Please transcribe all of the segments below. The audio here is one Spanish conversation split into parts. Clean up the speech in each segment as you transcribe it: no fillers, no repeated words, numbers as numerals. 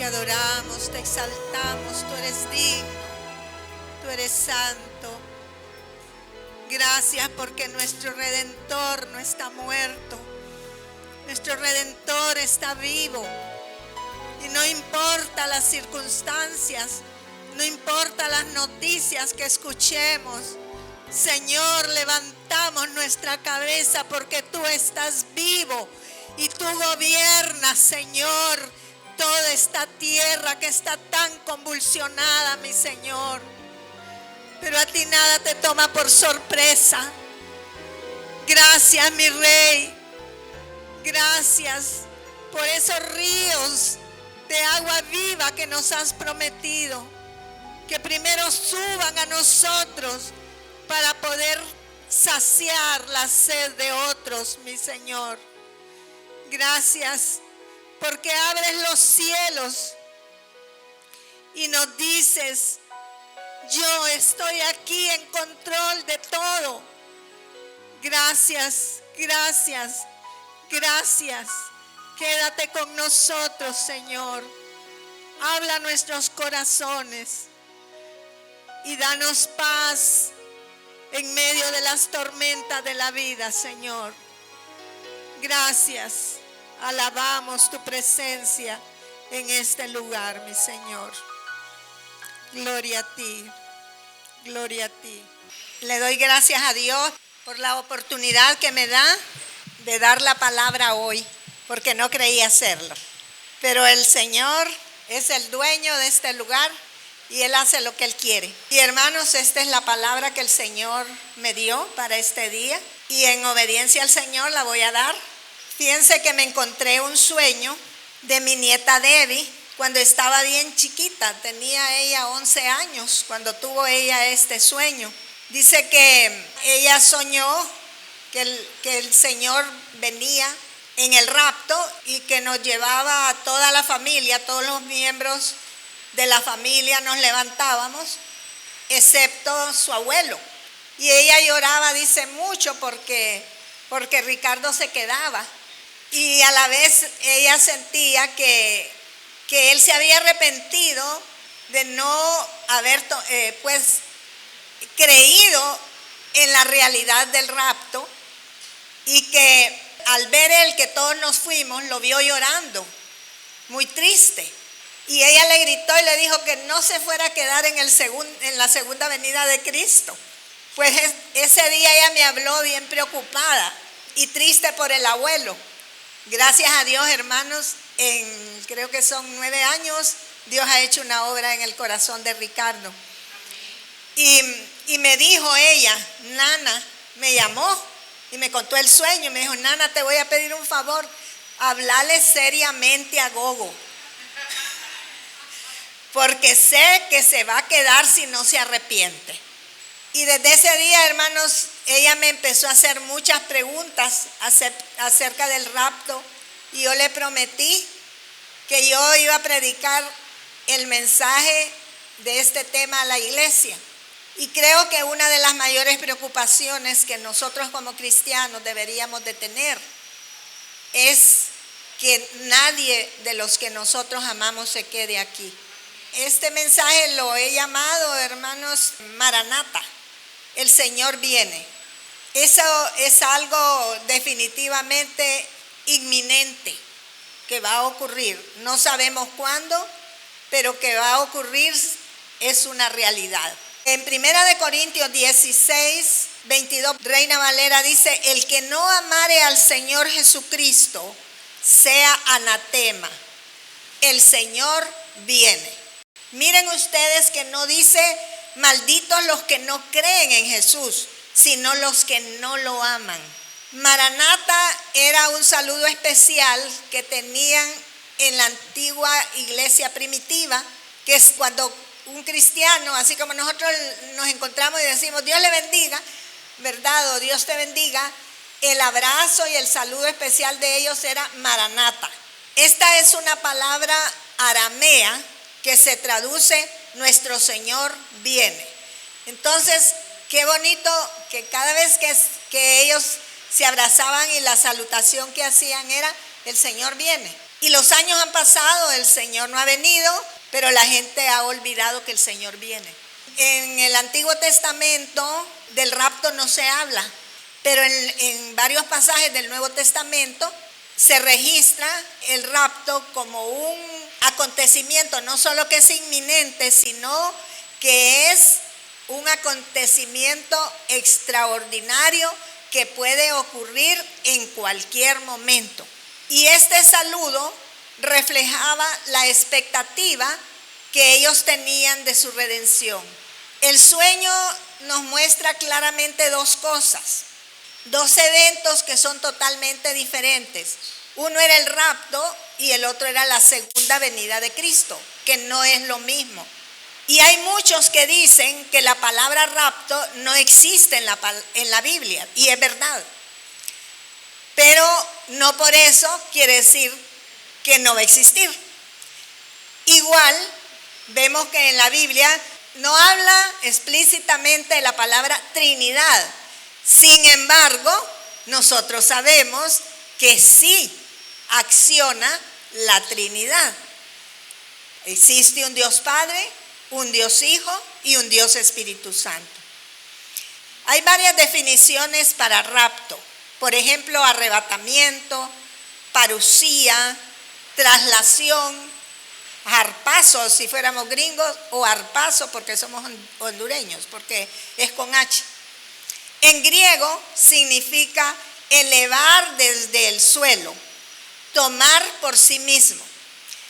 adoramos, te exaltamos, tú eres digno, tú eres santo. Gracias porque nuestro Redentor no está muerto, nuestro Redentor está vivo. Y no importa las circunstancias, no importa las noticias que escuchemos, Señor, levantamos nuestra cabeza porque tú estás vivo y tú gobiernas, Señor, toda esta tierra que está tan convulsionada, mi Señor. Pero a ti nada te toma por sorpresa. Gracias, mi Rey. Gracias por esos ríos de agua viva que nos has prometido, que primero suban a nosotros para poder saciar la sed de otros, mi Señor. Gracias porque abres los cielos y nos dices: yo estoy aquí en control de todo. Gracias, gracias, gracias. Quédate con nosotros, Señor. Habla a nuestros corazones y danos paz en medio de las tormentas de la vida, Señor. Gracias. Alabamos tu presencia en este lugar, mi Señor. Gloria a ti, gloria a ti. Le doy gracias a Dios por la oportunidad que me da de dar la palabra hoy, porque no creía hacerlo. Pero el Señor es el dueño de este lugar y Él hace lo que Él quiere. Y hermanos, esta es la palabra que el Señor me dio para este día y en obediencia al Señor la voy a dar. Fíjense que me encontré un sueño de mi nieta Debbie cuando estaba bien chiquita. Tenía ella 11 años cuando tuvo ella este sueño. Dice que ella soñó que el Señor venía en el rapto y que nos llevaba a toda la familia, todos los miembros de la familia nos levantábamos, excepto su abuelo. Y ella lloraba, dice, mucho porque Ricardo se quedaba. Y a la vez ella sentía que él se había arrepentido de no haber creído en la realidad del rapto, y que al ver él que todos nos fuimos, lo vio llorando, muy triste. Y ella le gritó y le dijo que no se fuera a quedar en la segunda venida de Cristo. Pues ese día ella me habló bien preocupada y triste por el abuelo. Gracias a Dios, hermanos, creo que son 9 años, Dios ha hecho una obra en el corazón de Ricardo. Y me dijo ella, Nana, me llamó y me contó el sueño. Me dijo: Nana, te voy a pedir un favor, hablale seriamente a Gogo, porque sé que se va a quedar si no se arrepiente. Y desde ese día, hermanos, ella me empezó a hacer muchas preguntas acerca del rapto, y yo le prometí que yo iba a predicar el mensaje de este tema a la iglesia. Y creo que una de las mayores preocupaciones que nosotros como cristianos deberíamos de tener es que nadie de los que nosotros amamos se quede aquí. Este mensaje lo he llamado, hermanos, Maranata. El Señor viene. Eso es algo definitivamente inminente que va a ocurrir. No sabemos cuándo, pero que va a ocurrir es una realidad. En 1 Corintios 16, 22, Reina Valera dice: el que no amare al Señor Jesucristo sea anatema. El Señor viene. Miren ustedes que no dice malditos los que no creen en Jesús, sino los que no lo aman. Maranata era un saludo especial que tenían en la antigua iglesia primitiva, que es cuando un cristiano, así como nosotros nos encontramos y decimos Dios le bendiga, ¿verdad? O Dios te bendiga, el abrazo y el saludo especial de ellos era Maranata. Esta es una palabra aramea que se traduce nuestro Señor viene. Entonces, qué bonito que cada vez que ellos se abrazaban y la salutación que hacían era el Señor viene. Y los años han pasado, el Señor no ha venido, pero la gente ha olvidado que el Señor viene. En el Antiguo Testamento del rapto no se habla, pero en varios pasajes del Nuevo Testamento se registra el rapto como un acontecimiento, no solo que es inminente, sino que es un acontecimiento extraordinario que puede ocurrir en cualquier momento. Y este saludo reflejaba la expectativa que ellos tenían de su redención. El sueño nos muestra claramente dos cosas, dos eventos que son totalmente diferentes. Uno era el rapto y el otro era la segunda venida de Cristo, que no es lo mismo. Y hay muchos que dicen que la palabra rapto no existe en la Biblia, y es verdad. Pero no por eso quiere decir que no va a existir. Igual, vemos que en la Biblia no habla explícitamente de la palabra Trinidad. Sin embargo, nosotros sabemos que sí acciona la Trinidad. Existe un Dios Padre, un Dios Hijo y un Dios Espíritu Santo. Hay varias definiciones para rapto. Por ejemplo, arrebatamiento, parusía, traslación, harpazo si fuéramos gringos, o harpazo porque somos hondureños, porque es con H. En griego significa elevar desde el suelo, tomar por sí mismo.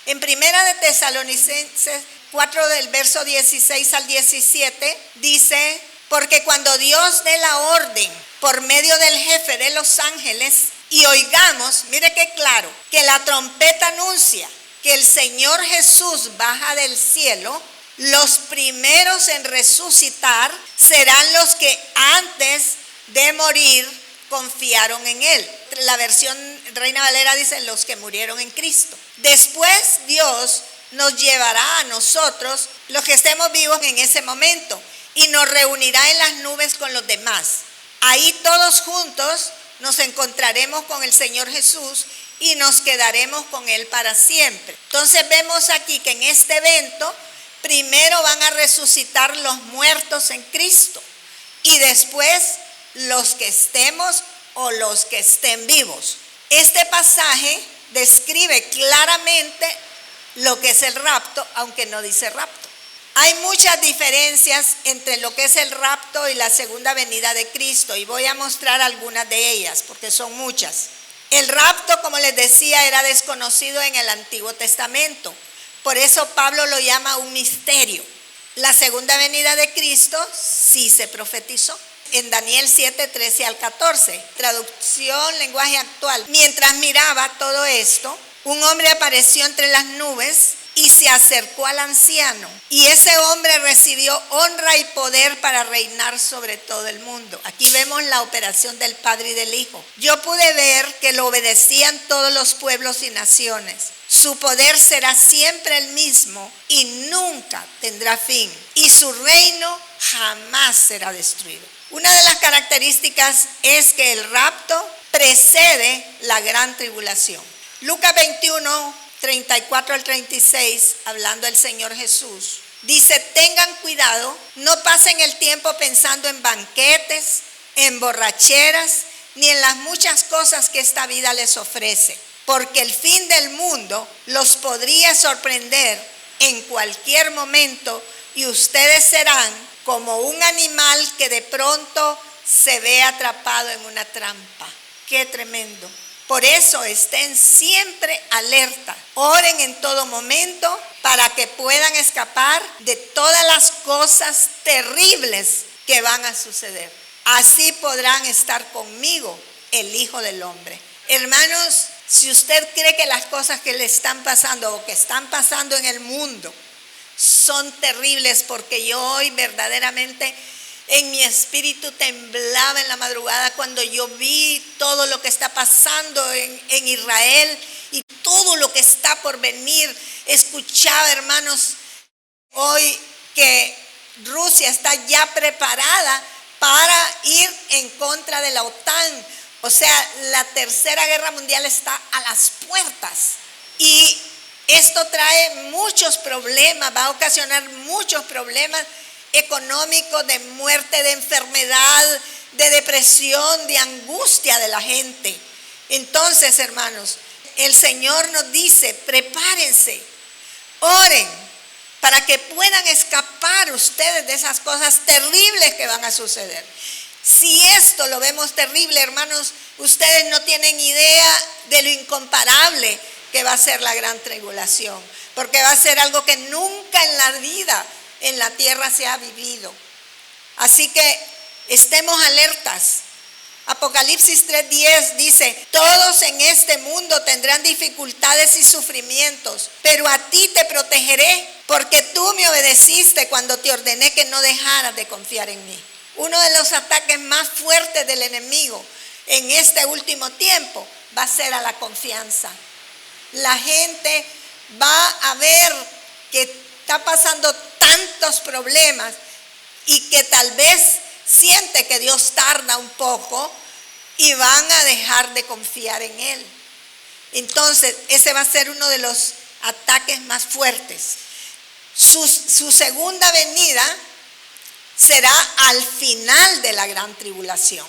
En Primera de Tesalonicenses 4 del verso 16 al 17 dice: porque cuando Dios dé la orden por medio del jefe de los ángeles y oigamos, mire qué claro, que la trompeta anuncia que el Señor Jesús baja del cielo, los primeros en resucitar serán los que antes de morir confiaron en Él. La versión Reina Valera dice: los que murieron en Cristo. Después Dios nos llevará a nosotros, los que estemos vivos en ese momento, y nos reunirá en las nubes con los demás. Ahí todos juntos nos encontraremos con el Señor Jesús y nos quedaremos con Él para siempre. Entonces vemos aquí que en este evento primero van a resucitar los muertos en Cristo y después los que estemos o los que estén vivos. Este pasaje describe claramente lo que es el rapto, aunque no dice rapto. Hay muchas diferencias entre lo que es el rapto y la segunda venida de Cristo, y voy a mostrar algunas de ellas porque son muchas. El rapto, como les decía, era desconocido en el Antiguo Testamento. Por eso Pablo lo llama un misterio. La segunda venida de Cristo sí se profetizó. En Daniel 7, 13 al 14, traducción, lenguaje actual. Mientras miraba todo esto, un hombre apareció entre las nubes y se acercó al anciano. Y ese hombre recibió honra y poder para reinar sobre todo el mundo. Aquí vemos la operación del Padre y del Hijo. Yo pude ver que lo obedecían todos los pueblos y naciones. Su poder será siempre el mismo y nunca tendrá fin. Y su reino jamás será destruido. Una de las características es que el rapto precede la gran tribulación. Lucas 21, 34 al 36, hablando el Señor Jesús, dice: tengan cuidado, no pasen el tiempo pensando en banquetes, en borracheras, ni en las muchas cosas que esta vida les ofrece, porque el fin del mundo los podría sorprender en cualquier momento y ustedes serán como un animal que de pronto se ve atrapado en una trampa. ¡Qué tremendo! Por eso estén siempre alerta, oren en todo momento para que puedan escapar de todas las cosas terribles que van a suceder. Así podrán estar conmigo, el Hijo del Hombre. Hermanos, si usted cree que las cosas que le están pasando o que están pasando en el mundo son terribles, porque yo hoy verdaderamente en mi espíritu temblaba en la madrugada cuando yo vi todo lo que está pasando en Israel y todo lo que está por venir. Escuchaba, hermanos, hoy que Rusia está ya preparada para ir en contra de la OTAN. O sea, la tercera guerra mundial está a las puertas. Y esto trae muchos problemas, va a ocasionar muchos problemas económicos, de muerte, de enfermedad, de depresión, de angustia de la gente. Entonces, hermanos, el Señor nos dice, prepárense, oren, para que puedan escapar ustedes de esas cosas terribles que van a suceder. Si esto lo vemos terrible, hermanos, ustedes no tienen idea de lo incomparable que va a ser la gran tribulación, porque va a ser algo que nunca en la vida en la tierra se ha vivido. Así que estemos alertas. Apocalipsis 3:10 dice, todos en este mundo tendrán dificultades y sufrimientos, pero a ti te protegeré, porque tú me obedeciste cuando te ordené que no dejaras de confiar en mí. Uno de los ataques más fuertes del enemigo en este último tiempo va a ser a la confianza. La gente va a ver que está pasando tantos problemas y que tal vez siente que Dios tarda un poco y van a dejar de confiar en Él. Entonces, ese va a ser uno de los ataques más fuertes. Su segunda venida será al final de la gran tribulación.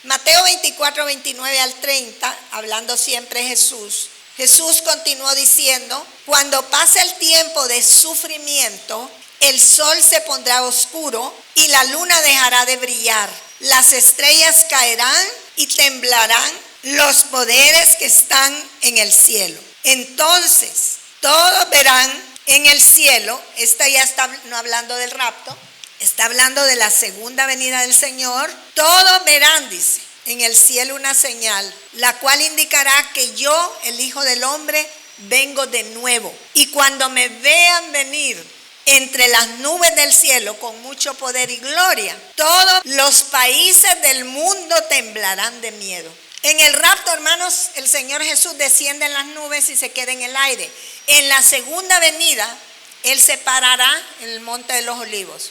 Mateo 24, 29 al 30, hablando siempre Jesús continuó diciendo, cuando pase el tiempo de sufrimiento, el sol se pondrá oscuro y la luna dejará de brillar. Las estrellas caerán y temblarán los poderes que están en el cielo. Entonces, todos verán en el cielo, esta ya está no hablando del rapto, está hablando de la segunda venida del Señor. Todos verán, dice, en el cielo una señal, la cual indicará que yo, el Hijo del Hombre, vengo de nuevo. Y cuando me vean venir entre las nubes del cielo con mucho poder y gloria, todos los países del mundo temblarán de miedo. En el rapto, hermanos, el Señor Jesús desciende en las nubes y se queda en el aire. En la segunda venida, Él se parará en el monte de los olivos.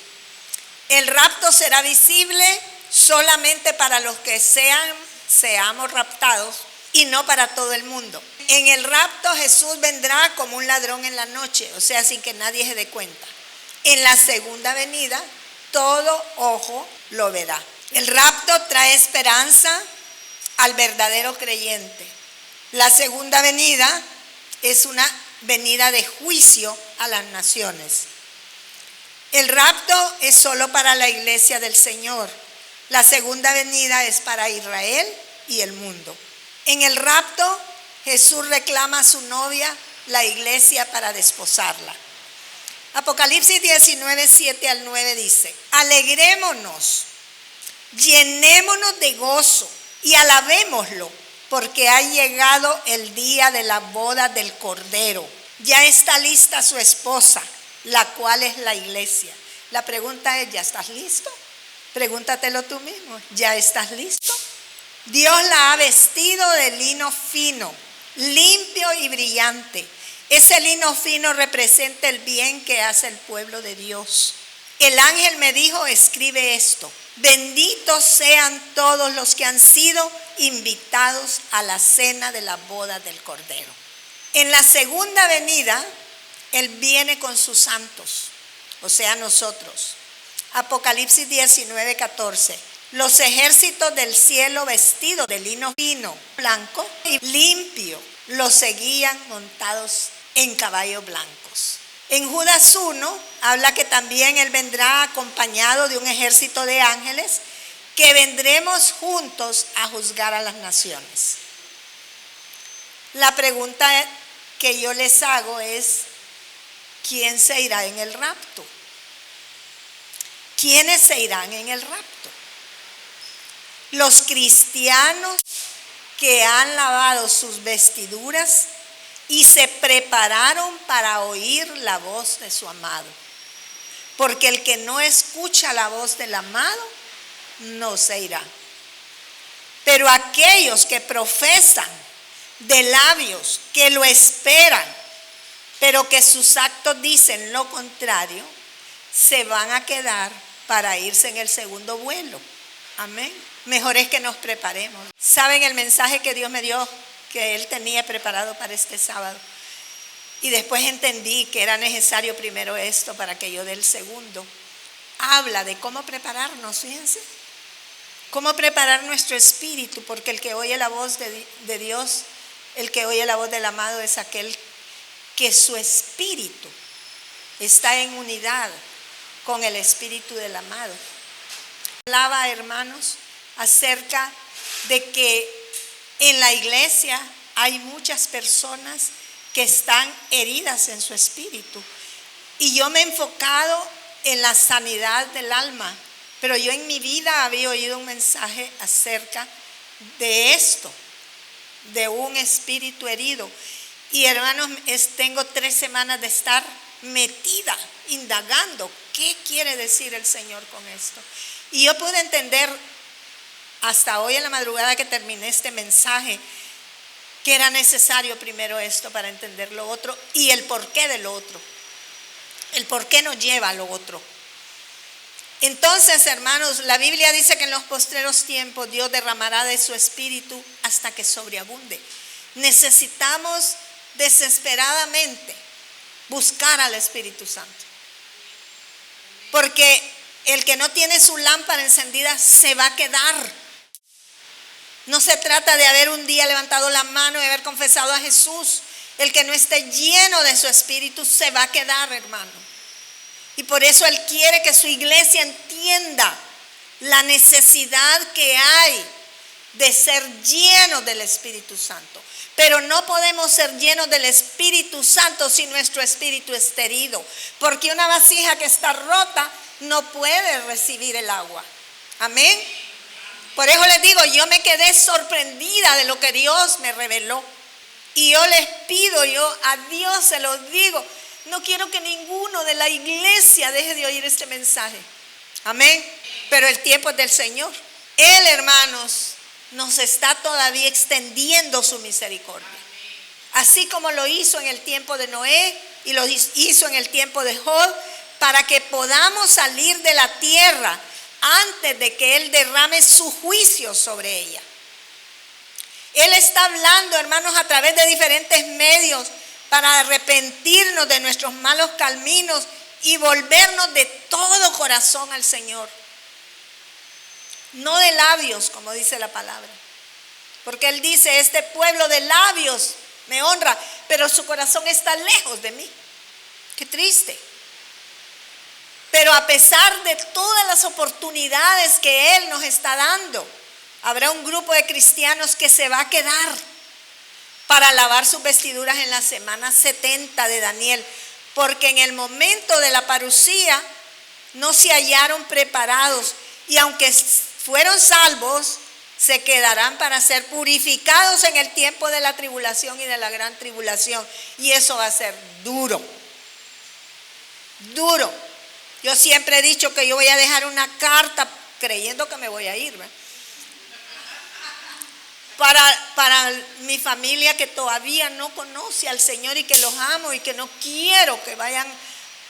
El rapto será visible solamente para los que seamos raptados y no para todo el mundo. En el rapto Jesús vendrá como un ladrón en la noche, o sea, sin que nadie se dé cuenta. En la segunda venida, todo ojo lo verá. El rapto trae esperanza al verdadero creyente. La segunda venida es una venida de juicio a las naciones. El rapto es solo para la iglesia del Señor. La segunda venida es para Israel y el mundo. En el rapto, Jesús reclama a su novia, la iglesia, para desposarla. Apocalipsis 19, 7 al 9 dice, alegrémonos, llenémonos de gozo y alabémoslo, porque ha llegado el día de la boda del Cordero. Ya está lista su esposa, la cual es la iglesia. La pregunta es, ¿ya estás listo? Pregúntatelo tú mismo, ¿ya estás listo? Dios la ha vestido de lino fino, limpio y brillante. Ese lino fino representa el bien que hace el pueblo de Dios. El ángel me dijo, escribe esto: benditos sean todos los que han sido invitados a la cena de la boda del Cordero. En la segunda venida, Él viene con sus santos, o sea, nosotros. Apocalipsis 19, 14. Los ejércitos del cielo vestidos de lino fino, blanco y limpio, los seguían montados en caballos blancos. En Judas 1 habla que también Él vendrá acompañado de un ejército de ángeles, que vendremos juntos a juzgar a las naciones. La pregunta que yo les hago es, ¿quién se irá en el rapto? ¿Quiénes se irán en el rapto? Los cristianos que han lavado sus vestiduras y se prepararon para oír la voz de su amado. Porque el que no escucha la voz del amado no se irá. Pero aquellos que profesan de labios, que lo esperan, pero que sus actos dicen lo contrario, se van a quedar para irse en el segundo vuelo. Amén. Mejor es que nos preparemos. ¿Saben el mensaje que Dios me dio que Él tenía preparado para este sábado. Y después entendí que era necesario primero esto para que yo dé el segundo. Habla de cómo prepararnos, fíjense. Cómo preparar nuestro espíritu, porque el que oye la voz de Dios, el que oye la voz del amado es aquel que su espíritu está en unidad con el espíritu del amado. Hablaba, hermanos, acerca de que en la iglesia hay muchas personas que están heridas en su espíritu. Y yo me he enfocado en la sanidad del alma, pero yo en mi vida había oído un mensaje acerca de esto, de un espíritu herido. Y hermanos, tengo 3 semanas de estar metida, indagando qué quiere decir el Señor con esto. Y yo pude entender hasta hoy en la madrugada que terminé este mensaje que era necesario primero esto para entender lo otro y el porqué de lo otro. El porqué nos lleva a lo otro. Entonces, hermanos, la Biblia dice que en los postreros tiempos Dios derramará de su espíritu hasta que sobreabunde. Necesitamos desesperadamente buscar al Espíritu Santo. Porque el que no tiene su lámpara encendida se va a quedar. No se trata de haber un día levantado la mano y haber confesado a Jesús. El que no esté lleno de su espíritu se va a quedar, hermano. Y por eso Él quiere que su iglesia entienda la necesidad que hay de ser llenos del Espíritu Santo. Pero no podemos ser llenos del Espíritu Santo si nuestro espíritu está herido. Porque una vasija que está rota no puede recibir el agua. Amén. Por eso les digo, yo me quedé sorprendida de lo que Dios me reveló. Y yo les pido, yo a Dios se lo digo, no quiero que ninguno de la iglesia deje de oír este mensaje. Amén. Pero el tiempo es del Señor. Él, hermanos, nos está todavía extendiendo su misericordia. Así como lo hizo en el tiempo de Noé y lo hizo en el tiempo de Job, para que podamos salir de la tierra antes de que Él derrame su juicio sobre ella. Él está hablando, hermanos, a través de diferentes medios para arrepentirnos de nuestros malos caminos y volvernos de todo corazón al Señor. No de labios, como dice la palabra. Porque Él dice, este pueblo de labios me honra, pero su corazón está lejos de mí. Qué triste. Pero a pesar de todas las oportunidades que Él nos está dando, habrá un grupo de cristianos que se va a quedar para lavar sus vestiduras en la semana 70 de Daniel, porque en el momento de la parucía no se hallaron preparados y aunque fueron salvos, se quedarán para ser purificados en el tiempo de la tribulación y de la gran tribulación. Y eso va a ser duro, duro. Yo siempre he dicho que yo voy a dejar una carta creyendo que me voy a ir, ¿verdad? Para mi familia que todavía no conoce al Señor y que los amo y que no quiero que vayan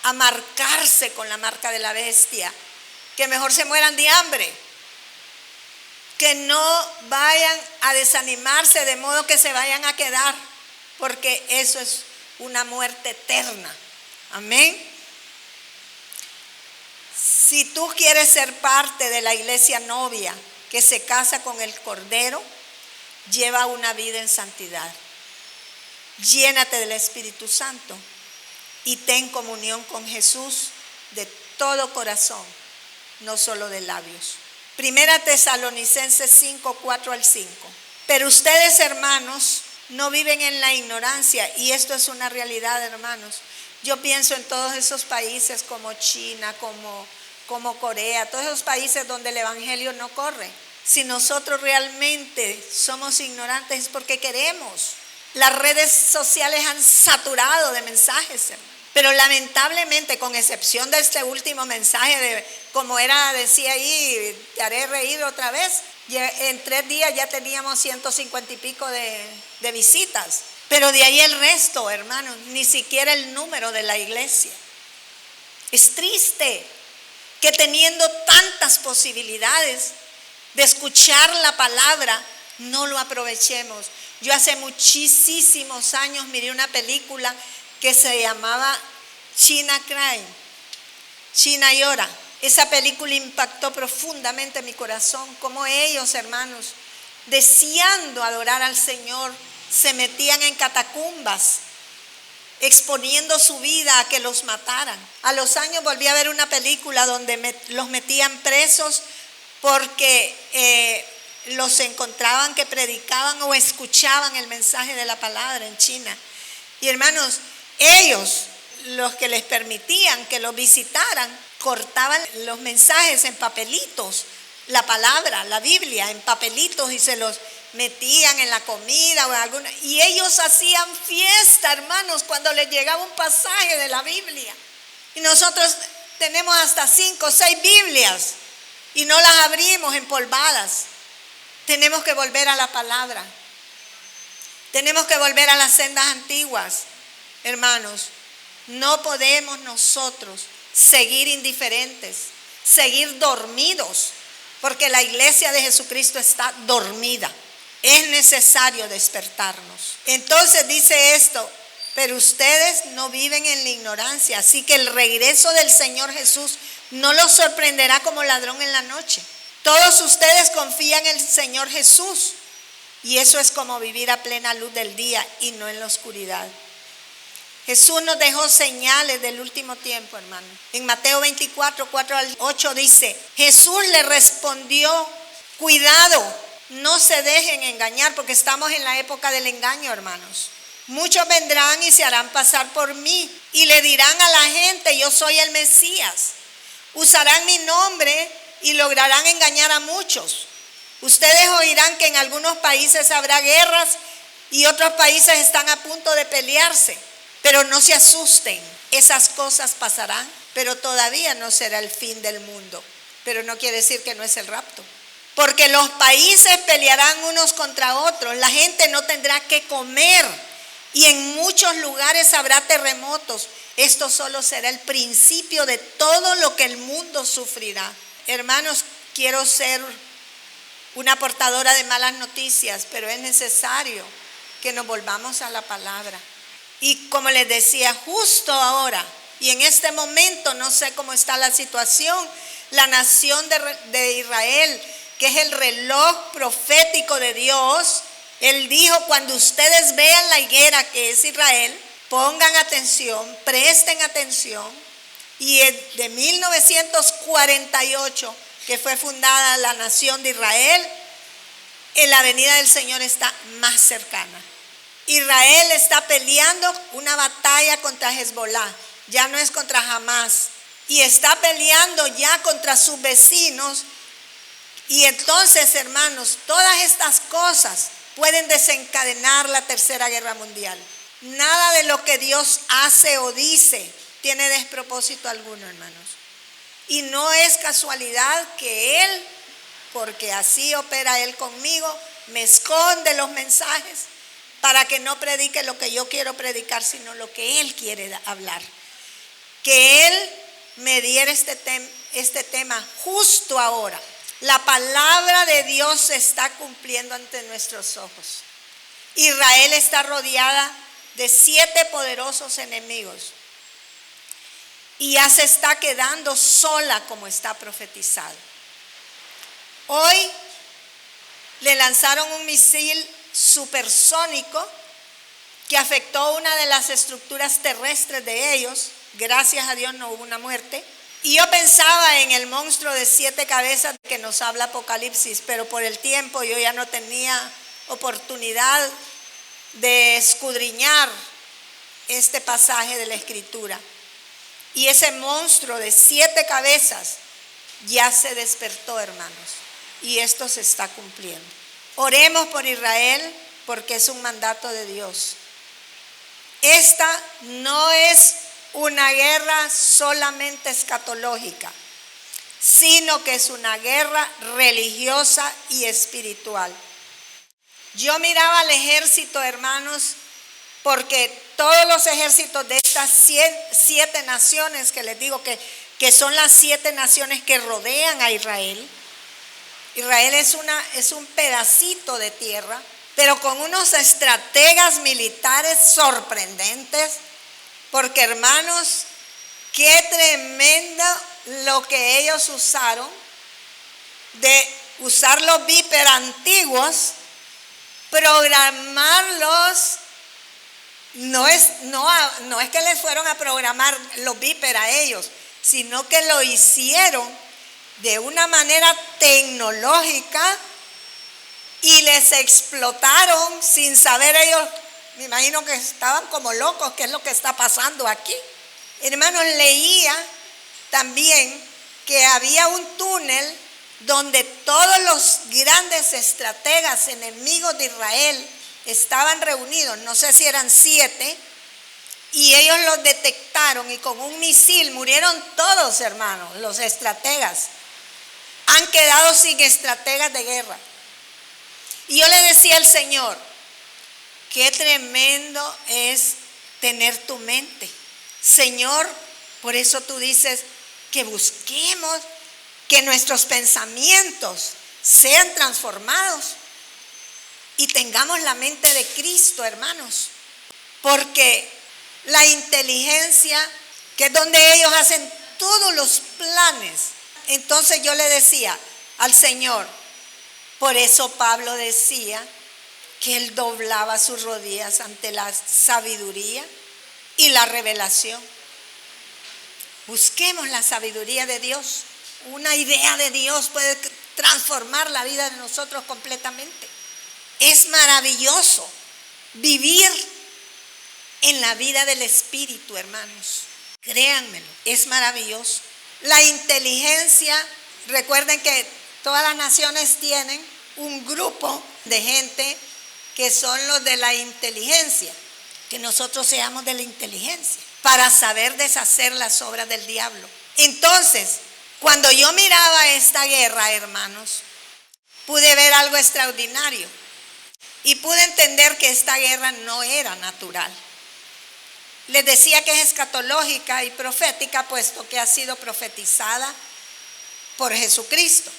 a marcarse con la marca de la bestia, que mejor se mueran de hambre, que no vayan a desanimarse de modo que se vayan a quedar, porque eso es una muerte eterna. Amén. Si tú quieres ser parte de la iglesia novia que se casa con el Cordero, lleva una vida en santidad. Llénate del Espíritu Santo y ten comunión con Jesús de todo corazón, no solo de labios. Primera Tesalonicenses 5, 4 al 5. Pero ustedes, hermanos, no viven en la ignorancia, y esto es una realidad, hermanos. Yo pienso en todos esos países como China, como Corea, todos esos países donde el evangelio no corre. Si nosotros realmente somos ignorantes es porque queremos. Las redes sociales han saturado de mensajes, hermano. Pero lamentablemente, con excepción de este último mensaje, como decía ahí, te haré reír otra vez, en 3 días ya teníamos 150 y pico de visitas. Pero de ahí el resto, hermanos, ni siquiera el número de la iglesia. Es triste que teniendo tantas posibilidades de escuchar la palabra, no lo aprovechemos. Yo hace muchísimos años miré una película que se llamaba China Cry, China Llora. Esa película impactó profundamente mi corazón, como ellos, hermanos, deseando adorar al Señor, se metían en catacumbas, exponiendo su vida a que los mataran. A los años volví a ver una película donde los metían presos porque los encontraban que predicaban o escuchaban el mensaje de la palabra en China. Y hermanos, ellos, los que les permitían que los visitaran, cortaban los mensajes en papelitos, la palabra, la Biblia, en papelitos, y se los metían en la comida o en alguna. Y ellos hacían fiesta, hermanos, cuando les llegaba un pasaje de la Biblia. Y nosotros tenemos hasta 5 o 6 Biblias y no las abrimos empolvadas. Tenemos que volver a la palabra. Tenemos que volver a las sendas antiguas, hermanos. No podemos nosotros seguir indiferentes, seguir dormidos, porque la iglesia de Jesucristo está dormida. Es necesario despertarnos. Entonces dice esto: pero ustedes no viven en la ignorancia, así que el regreso del Señor Jesús no los sorprenderá como ladrón en la noche. Todos ustedes confían en el Señor Jesús, y eso es como vivir a plena luz del día y no en la oscuridad. Jesús nos dejó señales del último tiempo, hermano. En Mateo 24, 4 al 8 dice: Jesús le respondió: cuidado, no se dejen engañar, porque estamos en la época del engaño, hermanos. Muchos vendrán y se harán pasar por mí y le dirán a la gente: yo soy el Mesías. Usarán mi nombre y lograrán engañar a muchos. Ustedes oirán que en algunos países habrá guerras y otros países están a punto de pelearse. Pero no se asusten, esas cosas pasarán, pero todavía no será el fin del mundo. Pero no quiere decir que no es el rapto. Porque los países pelearán unos contra otros, la gente no tendrá que comer y en muchos lugares habrá terremotos. Esto solo será el principio de todo lo que el mundo sufrirá. Hermanos, quiero ser una portadora de malas noticias, pero es necesario que nos volvamos a la palabra. Y como les decía, justo ahora y en este momento, no sé cómo está la situación, la nación de Israel, que es el reloj profético de Dios, Él dijo: cuando ustedes vean la higuera que es Israel, pongan atención, presten atención. Y de 1948, que fue fundada la nación de Israel, la venida del Señor está más cercana. Israel está peleando una batalla contra Hezbollah, ya no es contra Hamas, y está peleando ya contra sus vecinos. Y entonces, hermanos, todas estas cosas pueden desencadenar la tercera guerra mundial. Nada de lo que Dios hace o dice tiene despropósito alguno, hermanos. Y no es casualidad que Él, porque así opera Él conmigo, me esconde los mensajes para que no predique lo que yo quiero predicar, sino lo que Él quiere hablar. Que Él me diera este tema justo ahora. La palabra de Dios se está cumpliendo ante nuestros ojos. Israel está rodeada de 7 poderosos enemigos y ya se está quedando sola, como está profetizado. Hoy le lanzaron un misil supersónico que afectó una de las estructuras terrestres de ellos. Gracias a Dios no hubo una muerte. Y yo pensaba en el monstruo de 7 cabezas que nos habla Apocalipsis, pero por el tiempo yo ya no tenía oportunidad de escudriñar este pasaje de la Escritura. Y ese monstruo de 7 cabezas ya se despertó, hermanos, y esto se está cumpliendo. Oremos por Israel, porque es un mandato de Dios. Esta no es una guerra solamente escatológica, sino que es una guerra religiosa y espiritual. Yo miraba al ejército, hermanos, porque todos los ejércitos de estas 7 naciones que les digo que son las 7 naciones que rodean a Israel. Israel es un pedacito de tierra pero con unos estrategas militares sorprendentes, porque hermanos, qué tremendo lo que ellos usaron, de usar los Viper antiguos, programarlos. No es que les fueron a programar los Viper a ellos, sino que lo hicieron de una manera tecnológica y les explotaron sin saber ellos. Me imagino que estaban como locos, ¿qué es lo que está pasando aquí? Hermanos, leía también que había un túnel donde todos los grandes estrategas enemigos de Israel estaban reunidos, no sé si eran 7, y ellos los detectaron y con un misil murieron todos, hermanos, los estrategas. Han quedado sin estrategas de guerra. Y yo le decía al Señor, qué tremendo es tener tu mente. Señor, por eso tú dices que busquemos que nuestros pensamientos sean transformados y tengamos la mente de Cristo, hermanos. Porque la inteligencia, que es donde ellos hacen todos los planes. Entonces yo le decía al Señor, por eso Pablo decía que él doblaba sus rodillas ante la sabiduría y la revelación. Busquemos la sabiduría de Dios. Una idea de Dios puede transformar la vida de nosotros completamente. Es maravilloso vivir en la vida del Espíritu, hermanos. Créanmelo, es maravilloso. La inteligencia, recuerden que todas las naciones tienen un grupo de gente que son los de la inteligencia, que nosotros seamos de la inteligencia, para saber deshacer las obras del diablo. Entonces, cuando yo miraba esta guerra, hermanos, pude ver algo extraordinario y pude entender que esta guerra no era natural. Les decía que es escatológica y profética, puesto que ha sido profetizada por Jesucristo.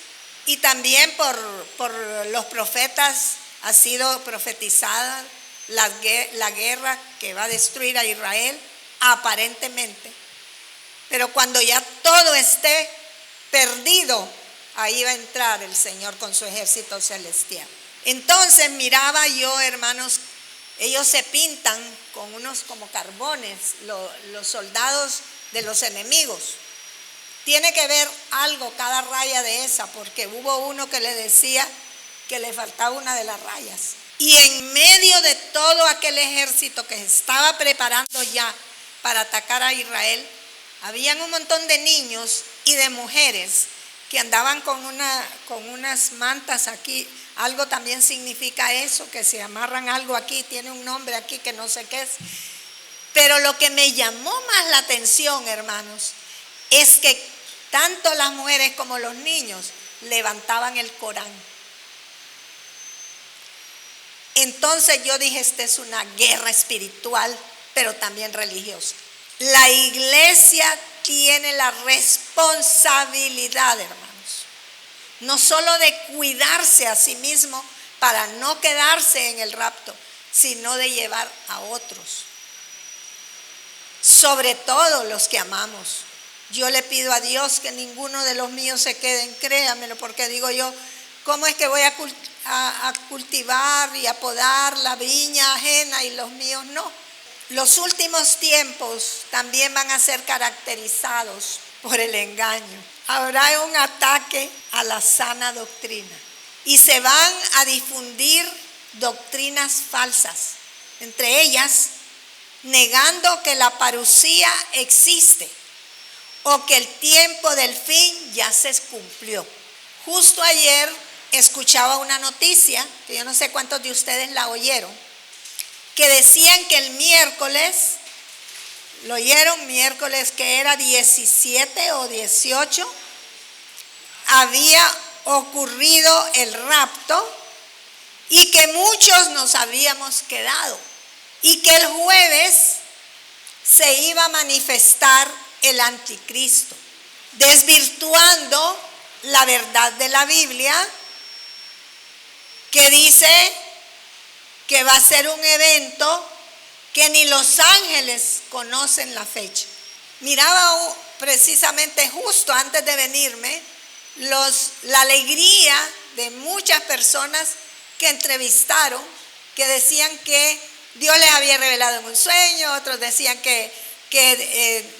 Y también por los profetas ha sido profetizada la guerra que va a destruir a Israel, aparentemente. Pero cuando ya todo esté perdido, ahí va a entrar el Señor con su ejército celestial. Entonces miraba yo, hermanos, ellos se pintan con unos como carbones, los soldados de los enemigos. Tiene que ver algo cada raya de esa, porque hubo uno que le decía que le faltaba una de las rayas. Y en medio de todo aquel ejército que se estaba preparando ya para atacar a Israel, habían un montón de niños y de mujeres que andaban con unas mantas aquí. Algo también significa eso, que se amarran algo aquí, tiene un nombre aquí que no sé qué es. Pero lo que me llamó más la atención, hermanos, es que tanto las mujeres como los niños levantaban el Corán. Entonces yo dije, esta es una guerra espiritual, pero también religiosa. La iglesia tiene la responsabilidad, hermanos, no solo de cuidarse a sí mismo para no quedarse en el rapto, sino de llevar a otros, sobre todo los que amamos. Yo le pido a Dios que ninguno de los míos se queden, créamelo, porque digo yo, ¿cómo es que voy a cultivar y a podar la viña ajena y los míos no? Los últimos tiempos también van a ser caracterizados por el engaño. Habrá un ataque a la sana doctrina y se van a difundir doctrinas falsas, entre ellas negando que la parucía existe o que el tiempo del fin ya se cumplió. Justo ayer escuchaba una noticia, que yo no sé cuántos de ustedes la oyeron, que decían que el miércoles, ¿lo oyeron? Miércoles que era 17 o 18, había ocurrido el rapto y que muchos nos habíamos quedado y que el jueves se iba a manifestar el anticristo, desvirtuando la verdad de la Biblia, que dice que va a ser un evento que ni los ángeles conocen la fecha. Miraba precisamente justo antes de venirme la alegría de muchas personas que entrevistaron, que decían que Dios les había revelado en un sueño, otros decían que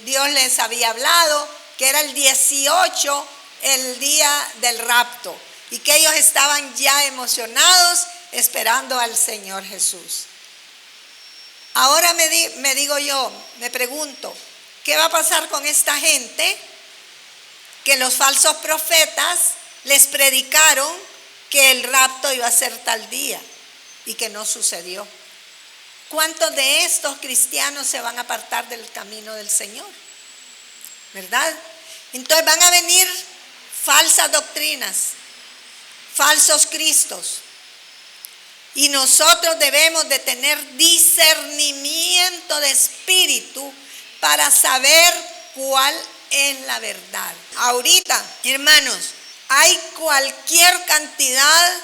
Dios les había hablado, que era el 18 el día del rapto y que ellos estaban ya emocionados esperando al Señor Jesús. Ahora me pregunto, ¿qué va a pasar con esta gente que los falsos profetas les predicaron que el rapto iba a ser tal día y que no sucedió? ¿Cuántos de estos cristianos se van a apartar del camino del Señor? ¿Verdad? Entonces van a venir falsas doctrinas, falsos cristos. Y nosotros debemos de tener discernimiento de espíritu para saber cuál es la verdad. Ahorita, hermanos, hay cualquier cantidad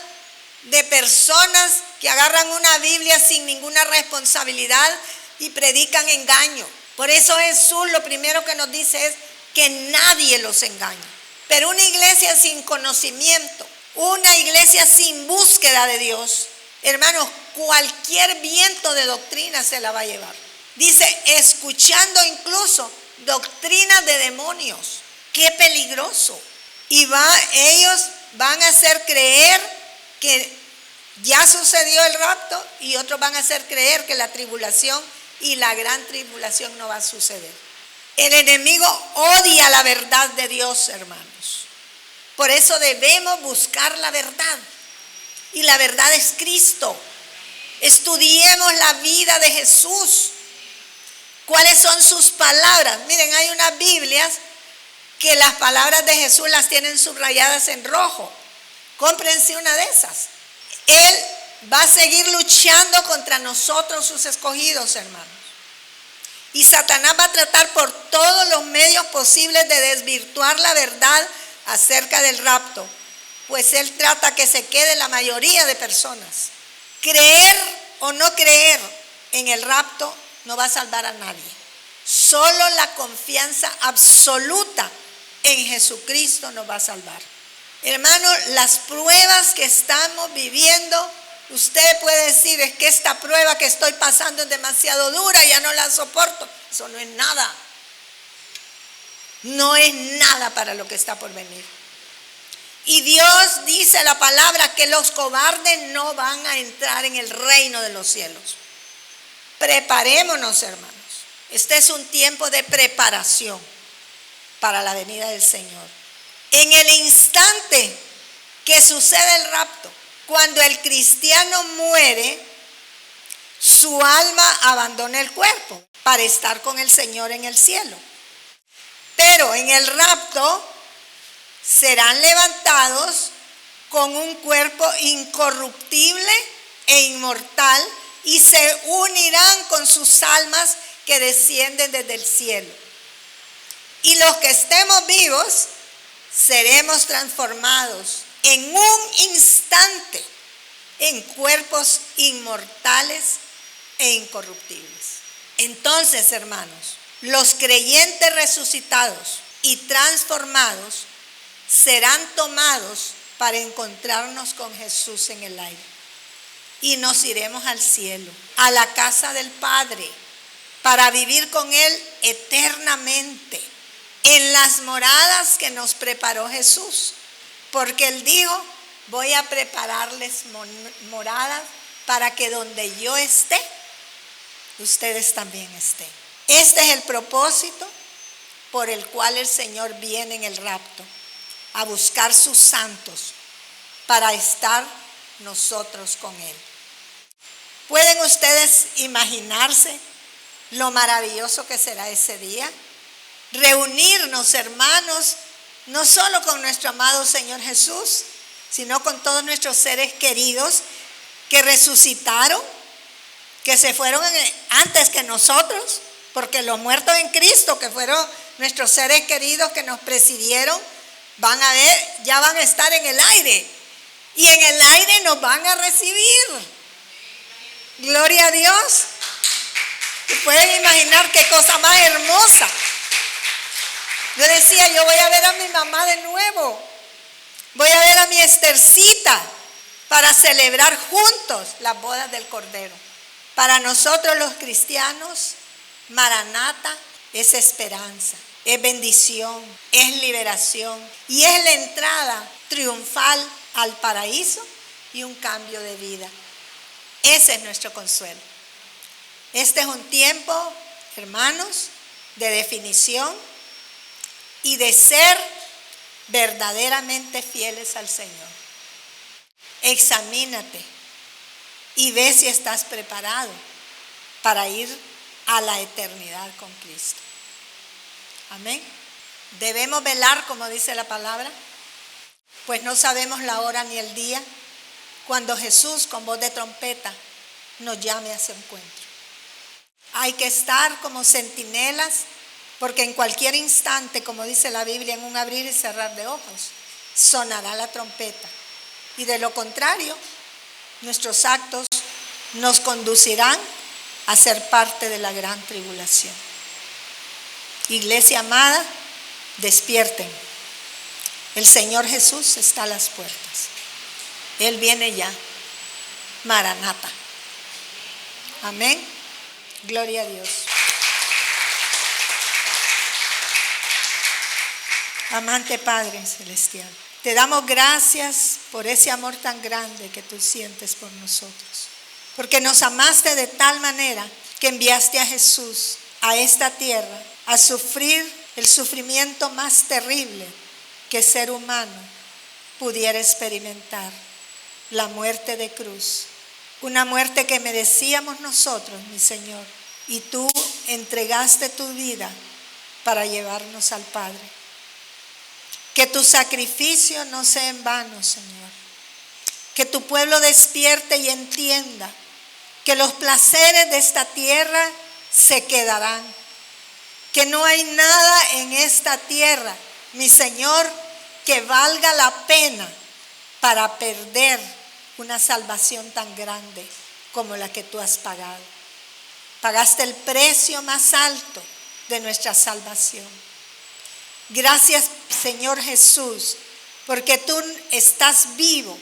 de personas que agarran una Biblia sin ninguna responsabilidad y predican engaño. Por eso Jesús lo primero que nos dice es que nadie los engañe. Pero una iglesia sin conocimiento, una iglesia sin búsqueda de Dios, hermanos, cualquier viento de doctrina se la va a llevar. Dice, escuchando incluso doctrinas de demonios. ¡Qué peligroso! Y ellos van a hacer creer que ya sucedió el rapto y otros van a hacer creer que la tribulación y la gran tribulación no va a suceder. El enemigo odia la verdad de Dios, hermanos. Por eso debemos buscar la verdad. Y la verdad es Cristo. Estudiemos la vida de Jesús. ¿Cuáles son sus palabras? Miren, hay unas Biblias que las palabras de Jesús las tienen subrayadas en rojo. Cómprense una de esas. Él va a seguir luchando contra nosotros, sus escogidos, hermanos. Y Satanás va a tratar por todos los medios posibles de desvirtuar la verdad acerca del rapto, pues él trata que se quede la mayoría de personas. Creer o no creer en el rapto no va a salvar a nadie. Solo la confianza absoluta en Jesucristo nos va a salvar. Hermano, las pruebas que estamos viviendo, usted puede decir, es que esta prueba que estoy pasando es demasiado dura, ya no la soporto. Eso no es nada. No es nada para lo que está por venir. Y Dios dice la palabra que los cobardes no van a entrar en el reino de los cielos. Preparémonos, hermanos. Este es un tiempo de preparación para la venida del Señor. En el instante que sucede el rapto, cuando el cristiano muere, su alma abandona el cuerpo para estar con el Señor en el cielo. Pero en el rapto serán levantados con un cuerpo incorruptible e inmortal y se unirán con sus almas que descienden desde el cielo. Y los que estemos vivos seremos transformados en un instante en cuerpos inmortales e incorruptibles. Entonces, hermanos, los creyentes resucitados y transformados serán tomados para encontrarnos con Jesús en el aire. Y nos iremos al cielo, a la casa del Padre, para vivir con Él eternamente, en las moradas que nos preparó Jesús. Porque Él dijo, voy a prepararles moradas para que donde yo esté, ustedes también estén. Este es el propósito por el cual el Señor viene en el rapto, a buscar sus santos para estar nosotros con Él. ¿Pueden ustedes imaginarse lo maravilloso que será ese día? Reunirnos, hermanos, no solo con nuestro amado Señor Jesús, sino con todos nuestros seres queridos que resucitaron, que se fueron antes que nosotros, porque los muertos en Cristo, que fueron nuestros seres queridos que nos presidieron, ya van a estar en el aire. Y en el aire nos van a recibir. Gloria a Dios. Y pueden imaginar qué cosa más hermosa. Yo decía, yo voy a ver a mi mamá de nuevo. Voy a ver a mi Estercita para celebrar juntos las bodas del Cordero. Para nosotros los cristianos, Maranata es esperanza, es bendición, es liberación y es la entrada triunfal al paraíso y un cambio de vida. Ese es nuestro consuelo. Este es un tiempo, hermanos, de definición y de ser verdaderamente fieles al Señor. Examínate y ve si estás preparado para ir a la eternidad con Cristo. Amén. Debemos velar, como dice la palabra, pues no sabemos la hora ni el día cuando Jesús con voz de trompeta nos llame a su encuentro. Hay que estar como centinelas, porque en cualquier instante, como dice la Biblia, en un abrir y cerrar de ojos, sonará la trompeta. Y de lo contrario, nuestros actos nos conducirán a ser parte de la gran tribulación. Iglesia amada, despierten. El Señor Jesús está a las puertas. Él viene ya. Maranata. Amén. Gloria a Dios. Amante Padre Celestial, te damos gracias por ese amor tan grande que tú sientes por nosotros. Porque nos amaste de tal manera que enviaste a Jesús a esta tierra a sufrir el sufrimiento más terrible que ser humano pudiera experimentar, la muerte de cruz. Una muerte que merecíamos nosotros, mi Señor, y tú entregaste tu vida para llevarnos al Padre. Que tu sacrificio no sea en vano, Señor. Que tu pueblo despierte y entienda que los placeres de esta tierra se quedarán. Que no hay nada en esta tierra, mi Señor, que valga la pena para perder una salvación tan grande como la que tú has pagado. Pagaste el precio más alto de nuestra salvación. Gracias, Señor Jesús, porque tú estás vivo,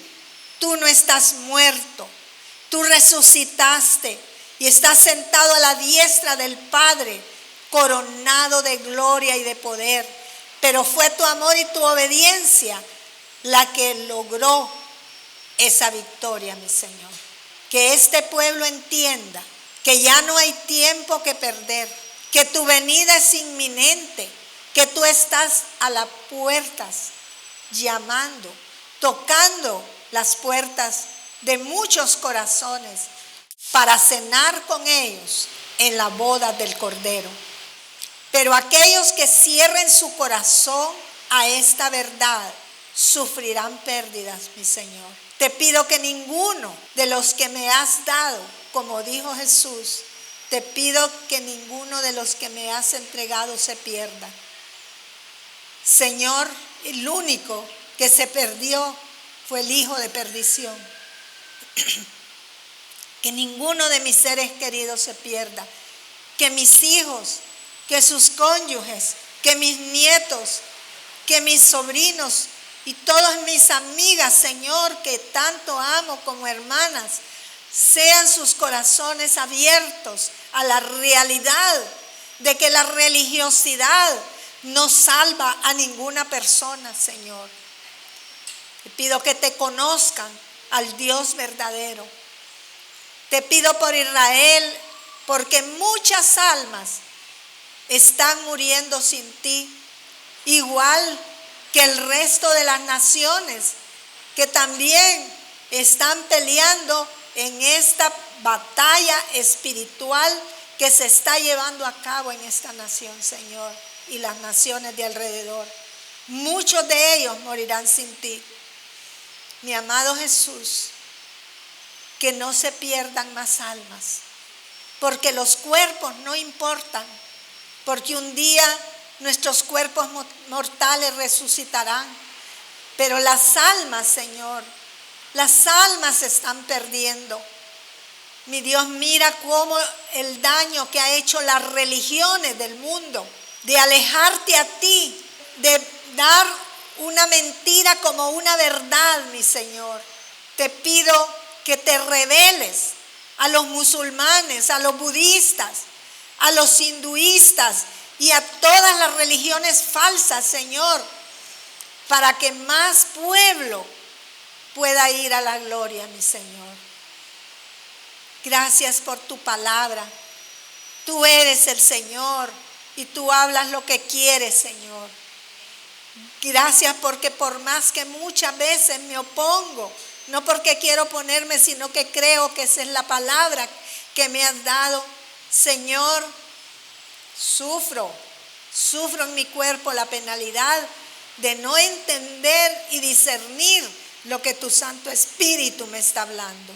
tú no estás muerto, tú resucitaste y estás sentado a la diestra del Padre, coronado de gloria y de poder. Pero fue tu amor y tu obediencia la que logró esa victoria, mi Señor. Que este pueblo entienda que ya no hay tiempo que perder, que tu venida es inminente, que tú estás a las puertas llamando, tocando las puertas de muchos corazones para cenar con ellos en la boda del Cordero. Pero aquellos que cierren su corazón a esta verdad sufrirán pérdidas, mi Señor. Te pido que ninguno de los que me has dado, como dijo Jesús, te pido que ninguno de los que me has entregado se pierda. Señor, el único que se perdió fue el hijo de perdición. Que ninguno de mis seres queridos se pierda. Que mis hijos, que sus cónyuges, que mis nietos, que mis sobrinos y todas mis amigas, Señor, que tanto amo como hermanas, sean sus corazones abiertos a la realidad de que la religiosidad no salva a ninguna persona, Señor. Te pido que te conozcan al Dios verdadero. Te pido por Israel, porque muchas almas están muriendo sin ti, igual que el resto de las naciones que también están peleando en esta batalla espiritual que se está llevando a cabo en esta nación, Señor, y las naciones de alrededor. Muchos de ellos morirán sin ti. Mi amado Jesús, que no se pierdan más almas, porque los cuerpos no importan, porque un día nuestros cuerpos mortales resucitarán, pero las almas, Señor, las almas se están perdiendo. Mi Dios, mira cómo el daño que ha hecho las religiones del mundo, de alejarte a ti, de dar una mentira como una verdad, mi Señor. Te pido que te reveles a los musulmanes, a los budistas, a los hinduistas y a todas las religiones falsas, Señor, para que más pueblo pueda ir a la gloria, mi Señor. Gracias por tu palabra. Tú eres el Señor y tú hablas lo que quieres, Señor. Gracias porque por más que muchas veces me opongo, no porque quiero oponerme, sino que creo que esa es la palabra que me has dado, Señor, sufro en mi cuerpo la penalidad de no entender y discernir lo que tu Santo Espíritu me está hablando.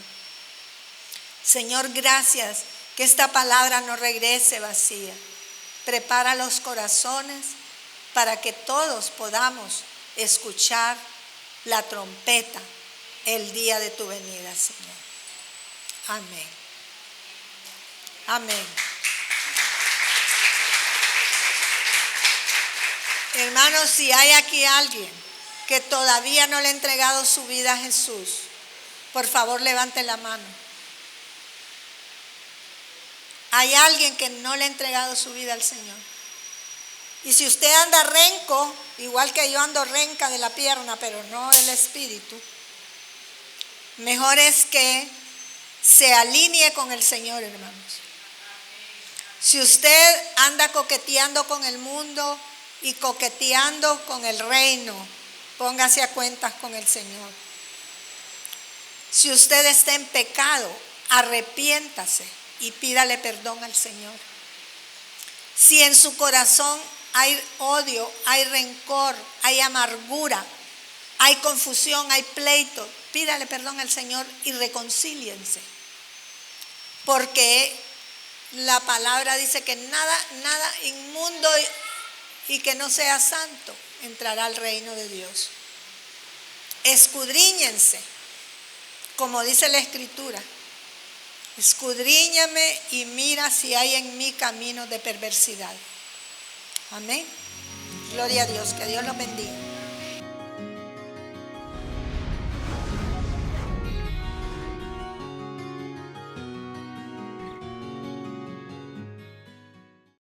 Señor, gracias que esta palabra no regrese vacía. Prepara los corazones para que todos podamos escuchar la trompeta el día de tu venida, Señor. Amén. Amén. Hermanos, si hay aquí alguien que todavía no le ha entregado su vida a Jesús, por favor levante la mano. Hay alguien que no le ha entregado su vida al Señor. Y si usted anda renco, igual que yo ando renca de la pierna, pero no del espíritu, mejor es que se alinee con el Señor, hermanos. Si usted anda coqueteando con el mundo y coqueteando con el reino, póngase a cuentas con el Señor. Si usted está en pecado, arrepiéntase y pídale perdón al Señor. Si en su corazón hay odio, hay rencor, hay amargura, hay confusión, hay pleito, pídale perdón al Señor y reconcíliense. Porque la palabra dice que nada inmundo y que no sea santo entrará al reino de Dios. Escudriñense, como dice la Escritura. Escudriñame y mira si hay en mí camino de perversidad. Amén. Gloria a Dios, que Dios los bendiga.